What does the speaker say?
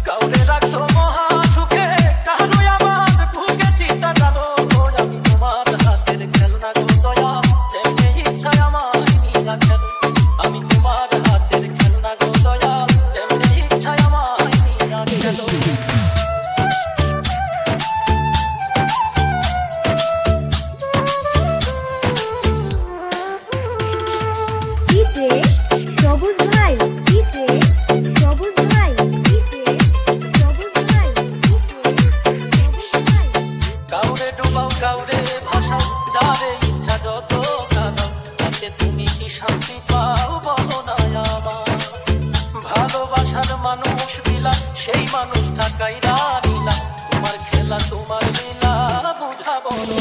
কাউরে রাখছো মহা সুখে, কারোই আমার বুকে চিন্তা জানো। আমি তোমার হাতের খেলনা গো দয়া, যেমনি ইচ্ছা আমায় নিয়া খেলো। আমি তোমার হাতের খেলনা গো দয়া, যেমনি ইচ্ছা আমায় নিয়া খেলো। সবুজ ভাই, সবুজ ভাই, সবুজ ভাই। কাউরে ডুবাও কাউরে ভাসাও, যারে ইচ্ছা যত কাঁদাও, তাতে তুমি কি শান্তি পাও বলো না আমার। ভালোবাসার মানুষ দিলাম, সেই মানুষটা কাইরা নিলাম। তোমার খেলা তোমার লীলা বুঝা বড়